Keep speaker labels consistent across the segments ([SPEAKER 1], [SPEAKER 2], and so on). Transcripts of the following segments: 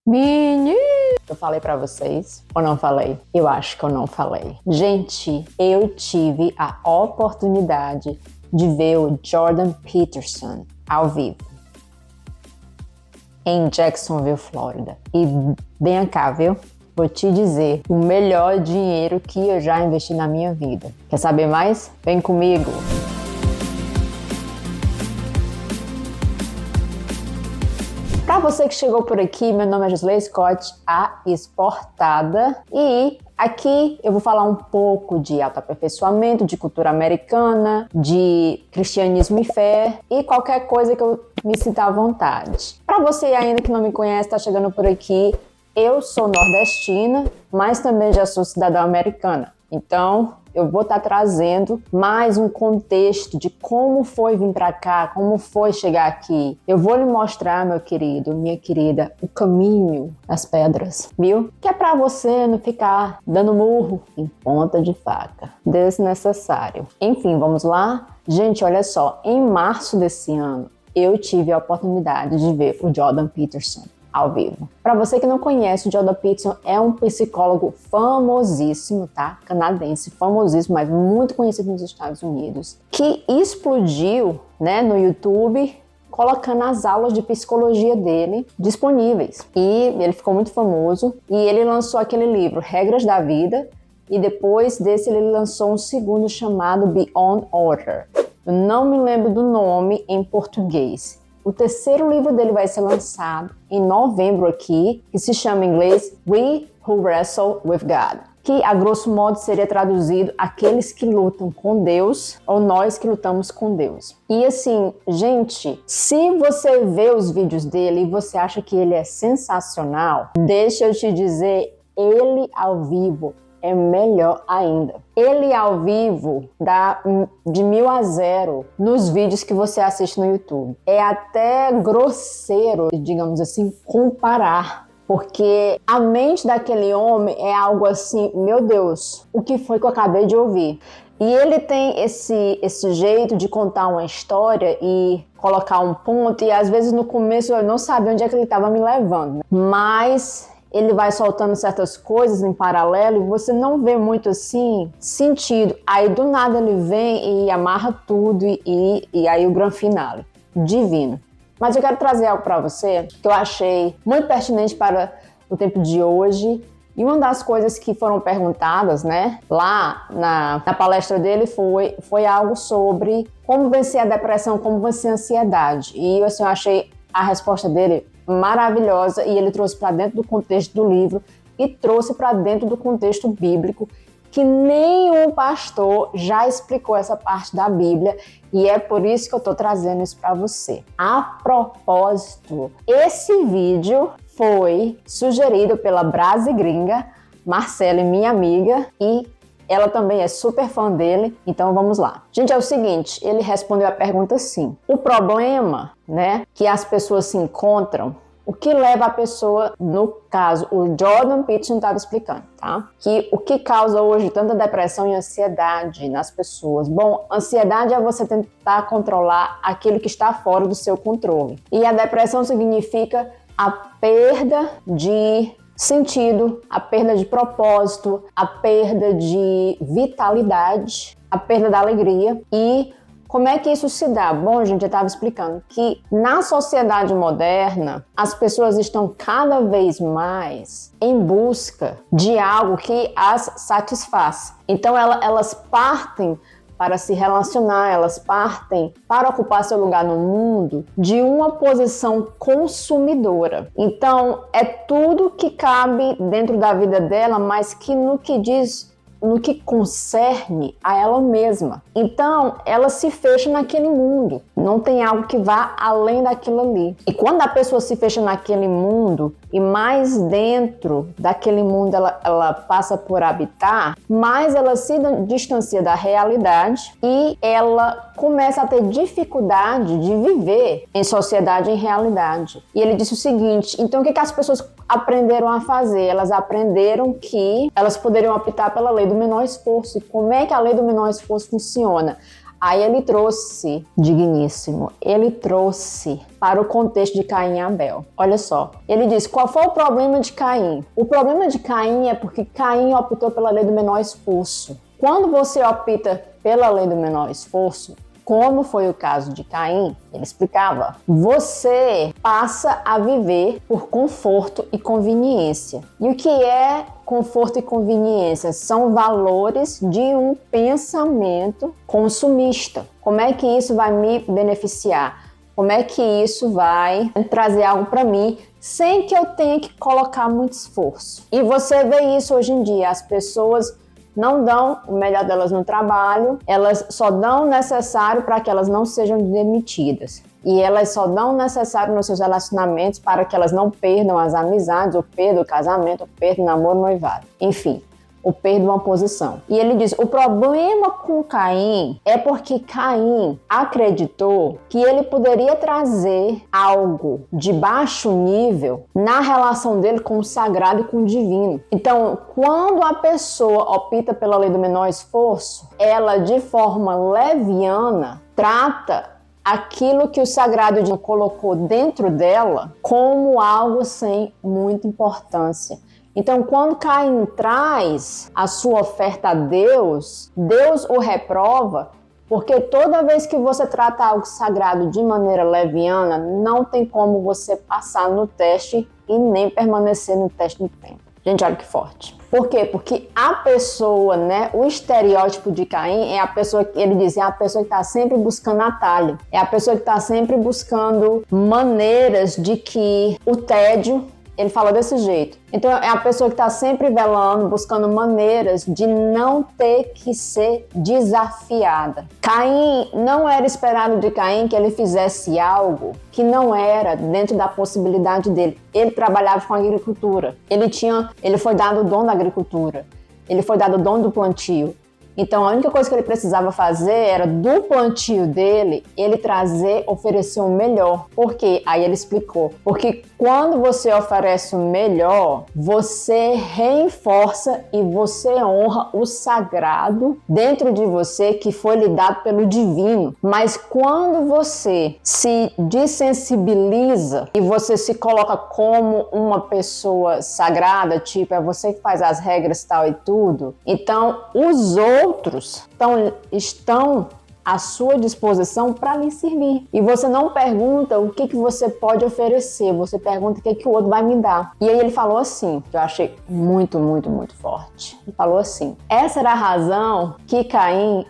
[SPEAKER 1] Menino! Eu falei pra vocês ou não falei? Eu acho que eu não falei. Gente, eu tive a oportunidade de ver o Jordan Peterson ao vivo em Jacksonville, Flórida. E vem cá, viu? Vou te dizer, o melhor dinheiro que eu já investi na minha vida. Quer saber mais? Vem comigo! Para você que chegou por aqui, meu nome é Josley Scott, a Exportada, e aqui eu vou falar um pouco de autoaperfeiçoamento, de cultura americana, de cristianismo e fé e qualquer coisa que eu me sinta à vontade. Para você ainda que não me conhece, está chegando por aqui, eu sou nordestina, mas também já sou cidadã americana. Então, eu vou estar trazendo mais um contexto de como foi vir para cá, como foi chegar aqui. Eu vou lhe mostrar, meu querido, minha querida, o caminho das pedras, viu? Que é para você não ficar dando murro em ponta de faca. Desnecessário. Enfim, vamos lá? Gente, olha só, em março desse ano, eu tive a oportunidade de ver o Jordan Peterson ao vivo. Para você que não conhece, o Jordan Peterson é um psicólogo famosíssimo, tá? Canadense, famosíssimo, mas muito conhecido nos Estados Unidos, que explodiu, né, no YouTube, colocando as aulas de psicologia dele disponíveis. E ele ficou muito famoso e ele lançou aquele livro, Regras da Vida, e depois desse ele lançou um segundo chamado Beyond Order. Eu não me lembro do nome em português. O terceiro livro dele vai ser lançado em novembro aqui, que se chama em inglês We Who Wrestle with God, que a grosso modo seria traduzido Aqueles que lutam com Deus ou Nós que lutamos com Deus. E assim, gente, se você vê os vídeos dele e você acha que ele é sensacional, deixa eu te dizer, ele ao vivo é melhor ainda. Ele ao vivo dá de 1000 a 0 nos vídeos que você assiste no YouTube. É até grosseiro, digamos assim, comparar. Porque a mente daquele homem é algo assim, meu Deus, o que foi que eu acabei de ouvir? E ele tem esse jeito de contar uma história e colocar um ponto, e às vezes no começo eu não sabia onde é que ele estava me levando, né? Mas ele vai soltando certas coisas em paralelo e você não vê muito assim sentido. Aí do nada ele vem e amarra tudo e aí o grande finale. Divino. Mas eu quero trazer algo para você que eu achei muito pertinente para o tempo de hoje. E uma das coisas que foram perguntadas, né, lá na palestra dele foi algo sobre como vencer a depressão, como vencer a ansiedade. E assim, eu achei a resposta dele maravilhosa e ele trouxe para dentro do contexto do livro e trouxe para dentro do contexto bíblico, que nenhum pastor já explicou essa parte da Bíblia, e é por isso que eu estou trazendo isso para você. A propósito, esse vídeo foi sugerido pela Brasi Gringa, Marcela, minha amiga, e ela também é super fã dele, então vamos lá. Gente, é o seguinte, ele respondeu a pergunta assim: o problema, né, que as pessoas se encontram, o que leva a pessoa, no caso, o Jordan Peterson estava explicando, tá? Que o que causa hoje tanta depressão e ansiedade nas pessoas? Bom, ansiedade é você tentar controlar aquilo que está fora do seu controle. E a depressão significa a perda de sentido, a perda de propósito, a perda de vitalidade, a perda da alegria. E como é que isso se dá? Bom, gente, eu estava explicando que na sociedade moderna, as pessoas estão cada vez mais em busca de algo que as satisfaz. Então, elas partem para se relacionar, elas partem para ocupar seu lugar no mundo de uma posição consumidora. Então, é tudo que cabe dentro da vida dela, mas que no que concerne a ela mesma. Então, ela se fecha naquele mundo. Não tem algo que vá além daquilo ali. E quando a pessoa se fecha naquele mundo e mais dentro daquele mundo ela passa por habitar, mais ela se distancia da realidade e ela começa a ter dificuldade de viver em sociedade, em realidade. E ele disse o seguinte: então o que as pessoas aprenderam a fazer? Elas aprenderam que elas poderiam optar pela lei do menor esforço. E como é que a lei do menor esforço funciona? Aí ele trouxe, digníssimo, ele trouxe para o contexto de Caim e Abel. Olha só, ele diz, qual foi o problema de Caim? O problema de Caim é porque Caim optou pela lei do menor esforço. Quando você opta pela lei do menor esforço, como foi o caso de Caim, ele explicava, você passa a viver por conforto e conveniência. E o que é conforto e conveniência? São valores de um pensamento consumista. Como é que isso vai me beneficiar? Como é que isso vai trazer algo para mim sem que eu tenha que colocar muito esforço? E você vê isso hoje em dia, as pessoas não dão o melhor delas no trabalho, elas só dão o necessário para que elas não sejam demitidas. E elas só dão o necessário nos seus relacionamentos para que elas não perdam as amizades, ou perdam o casamento, ou perdam o namoro, noivado. Enfim, ou perdam uma posição. E ele diz, o problema com Caim é porque Caim acreditou que ele poderia trazer algo de baixo nível na relação dele com o sagrado e com o divino. Então, quando a pessoa opta pela lei do menor esforço, ela de forma leviana trata aquilo que o sagrado divino colocou dentro dela como algo sem muita importância. Então, quando Caim traz a sua oferta a Deus, Deus o reprova, porque toda vez que você trata algo sagrado de maneira leviana, não tem como você passar no teste e nem permanecer no teste no tempo. Gente, olha que forte. Por quê? Porque a pessoa, né, o estereótipo de Caim é a pessoa que ele diz, é a pessoa que está sempre buscando atalho, é a pessoa que está sempre buscando maneiras de que o tédio, ele fala desse jeito. Então é a pessoa que está sempre velando, buscando maneiras de não ter que ser desafiada. Caim, não era esperado de Caim que ele fizesse algo que não era dentro da possibilidade dele. Ele trabalhava com agricultura. Ele foi dado o dom da agricultura. Ele foi dado o dom do plantio. Então, a única coisa que ele precisava fazer era, do plantio dele, ele oferecer o melhor. Por quê? Aí ele explicou. Porque quando você oferece o melhor, você reforça e você honra o sagrado dentro de você que foi lhe dado pelo divino. Mas quando você se desensibiliza e você se coloca como uma pessoa sagrada, tipo, é você que faz as regras tal e tudo, então os outros estão à sua disposição para lhe servir. E você não pergunta o que você pode oferecer, você pergunta o que o outro vai me dar. E aí ele falou assim, que eu achei muito, muito, muito forte. Ele falou assim, essa era a razão que Caim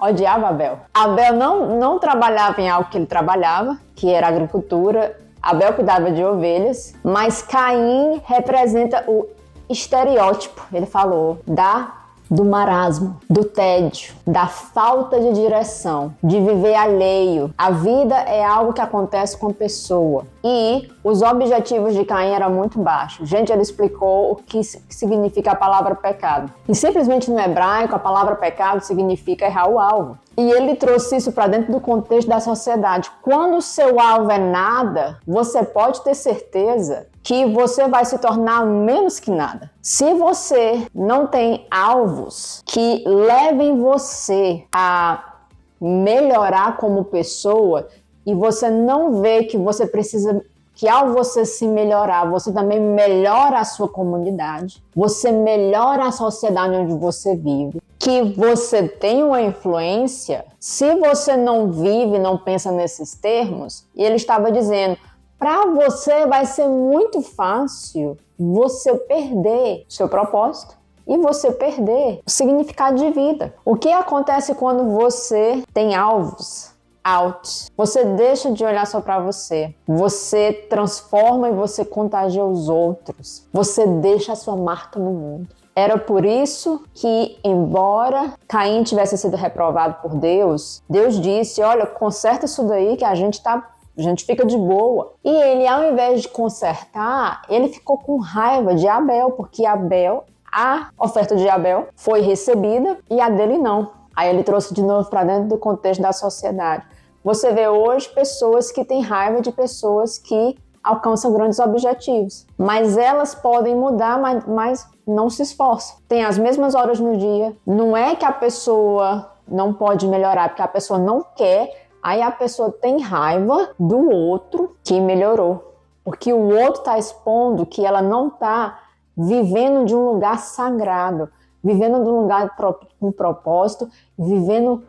[SPEAKER 1] odiava Abel. Abel não trabalhava em algo que ele trabalhava, que era agricultura. Abel cuidava de ovelhas, mas Caim representa o estereótipo, ele falou, do marasmo, do tédio, da falta de direção, de viver alheio. A vida é algo que acontece com a pessoa. E os objetivos de Caim eram muito baixos. Gente, ele explicou o que significa a palavra pecado. E simplesmente no hebraico, a palavra pecado significa errar o alvo. E ele trouxe isso para dentro do contexto da sociedade. Quando o seu alvo é nada, você pode ter certeza que você vai se tornar menos que nada. Se você não tem alvos que levem você a melhorar como pessoa e você não vê que você precisa, que ao você se melhorar, você também melhora a sua comunidade, você melhora a sociedade onde você vive, que você tem uma influência, se você não vive, não pensa nesses termos, e ele estava dizendo, para você vai ser muito fácil você perder seu propósito e você perder o significado de vida. O que acontece quando você tem alvos altos? Você deixa de olhar só para você. Você transforma e você contagia os outros. Você deixa a sua marca no mundo. Era por isso que, embora Caim tivesse sido reprovado por Deus, Deus disse, olha, conserta isso daí que a gente fica de boa. E ele, ao invés de consertar, ele ficou com raiva de Abel, porque a oferta de Abel foi recebida e a dele não. Aí ele trouxe de novo para dentro do contexto da sociedade. Você vê hoje pessoas que têm raiva de pessoas que alcançam grandes objetivos. Mas elas podem mudar, mas não se esforçam. Tem as mesmas horas no dia. Não é que a pessoa não pode melhorar porque a pessoa não quer, aí a pessoa tem raiva do outro que melhorou. Porque o outro está expondo que ela não está vivendo de um lugar sagrado, vivendo de um lugar com propósito, vivendo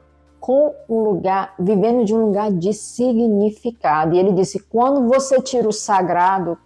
[SPEAKER 1] de um lugar de significado. E ele disse, quando você tira o sagrado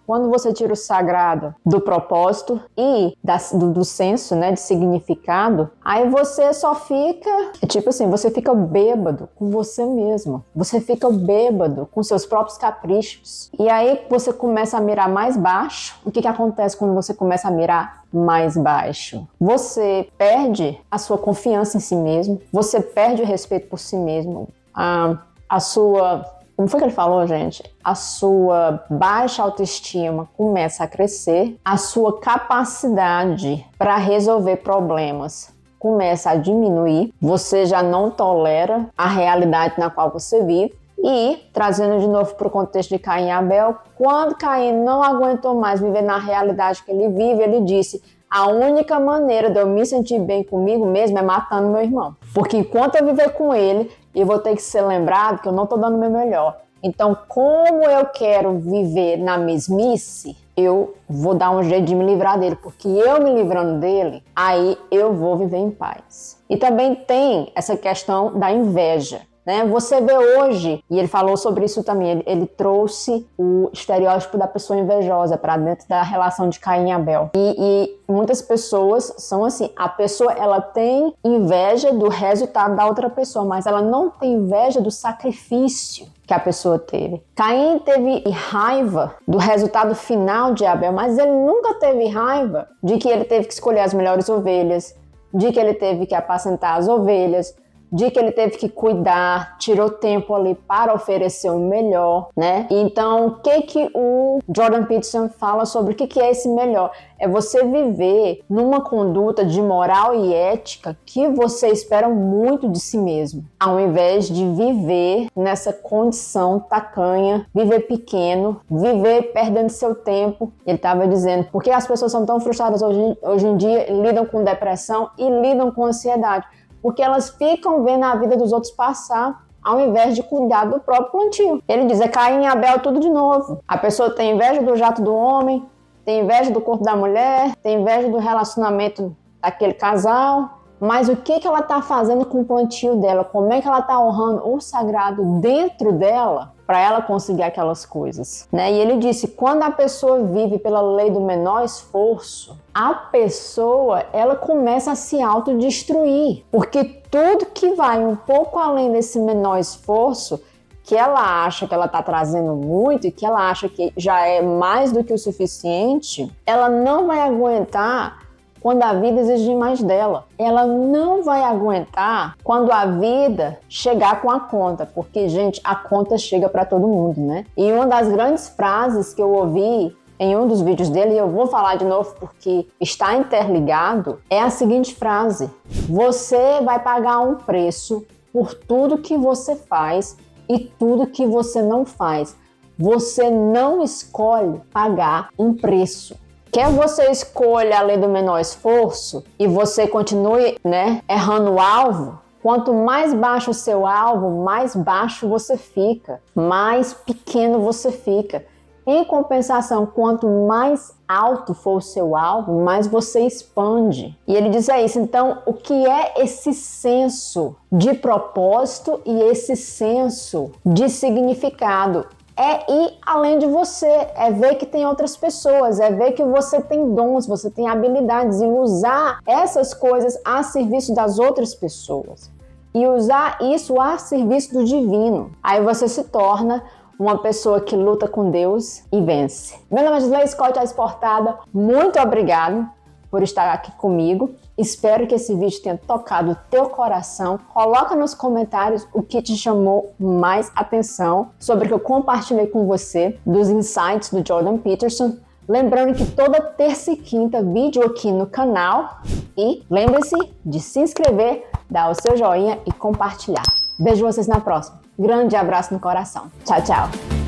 [SPEAKER 1] do propósito e do senso, né, de significado, aí você só fica, tipo assim, você fica bêbado com você mesmo. Você fica bêbado com seus próprios caprichos. E aí você começa a mirar mais baixo. O que acontece quando você começa a mirar mais baixo? Você perde a sua confiança em si mesmo, você perde o respeito por si mesmo, a sua, como foi que ele falou, gente? A sua baixa autoestima começa a crescer, a sua capacidade para resolver problemas começa a diminuir, você já não tolera a realidade na qual você vive. E, trazendo de novo para o contexto de Caim e Abel, quando Caim não aguentou mais viver na realidade que ele vive, ele disse, a única maneira de eu me sentir bem comigo mesmo é matando meu irmão. Porque enquanto eu viver com ele, eu vou ter que ser lembrado que eu não estou dando o meu melhor. Então, como eu quero viver na mesmice, eu vou dar um jeito de me livrar dele. Porque eu me livrando dele, aí eu vou viver em paz. E também tem essa questão da inveja. Né? Você vê hoje, e ele falou sobre isso também, ele trouxe o estereótipo da pessoa invejosa para dentro da relação de Caim e Abel. E muitas pessoas são assim, a pessoa ela tem inveja do resultado da outra pessoa, mas ela não tem inveja do sacrifício que a pessoa teve. Caim teve raiva do resultado final de Abel, mas ele nunca teve raiva de que ele teve que escolher as melhores ovelhas, de que ele teve que apacentar as ovelhas, de que ele teve que cuidar, tirou tempo ali para oferecer o melhor, né? Então, o que o Jordan Peterson fala sobre o que é esse melhor? É você viver numa conduta de moral e ética que você espera muito de si mesmo, ao invés de viver nessa condição tacanha, viver pequeno, viver perdendo seu tempo. Ele estava dizendo, por que as pessoas são tão frustradas hoje em dia, lidam com depressão e lidam com ansiedade? Porque elas ficam vendo a vida dos outros passar, ao invés de cuidar do próprio plantio. Ele diz, é Caim e Abel tudo de novo. A pessoa tem inveja do jato do homem, tem inveja do corpo da mulher, tem inveja do relacionamento daquele casal. Mas o que ela está fazendo com o plantio dela? Como é que ela está honrando o sagrado dentro dela para ela conseguir aquelas coisas? Né? E ele disse, quando a pessoa vive pela lei do menor esforço, a pessoa ela começa a se autodestruir. Porque tudo que vai um pouco além desse menor esforço, que ela acha que ela está trazendo muito e que ela acha que já é mais do que o suficiente, ela não vai aguentar quando a vida exigir mais dela. Ela não vai aguentar quando a vida chegar com a conta, porque, gente, a conta chega para todo mundo, né? E uma das grandes frases que eu ouvi em um dos vídeos dele, e eu vou falar de novo porque está interligado, é a seguinte frase: você vai pagar um preço por tudo que você faz e tudo que você não faz. Você não escolhe pagar um preço. Quer você escolha a lei do menor esforço e você continue, errando o alvo, quanto mais baixo o seu alvo, mais baixo você fica, mais pequeno você fica. Em compensação, quanto mais alto for o seu alvo, mais você expande. E ele diz isso. Então, o que é esse senso de propósito e esse senso de significado? É ir além de você, é ver que tem outras pessoas, é ver que você tem dons, você tem habilidades e usar essas coisas a serviço das outras pessoas. E usar isso a serviço do divino. Aí você se torna uma pessoa que luta com Deus e vence. Meu nome é Gisley Scott, a Exportada. Muito obrigado por estar aqui comigo. Espero que esse vídeo tenha tocado o teu coração. Coloca nos comentários o que te chamou mais atenção sobre o que eu compartilhei com você dos insights do Jordan Peterson. Lembrando que toda terça e quinta vídeo aqui no canal. E lembre-se de se inscrever, dar o seu joinha e compartilhar. Vejo vocês na próxima. Grande abraço no coração. Tchau, tchau.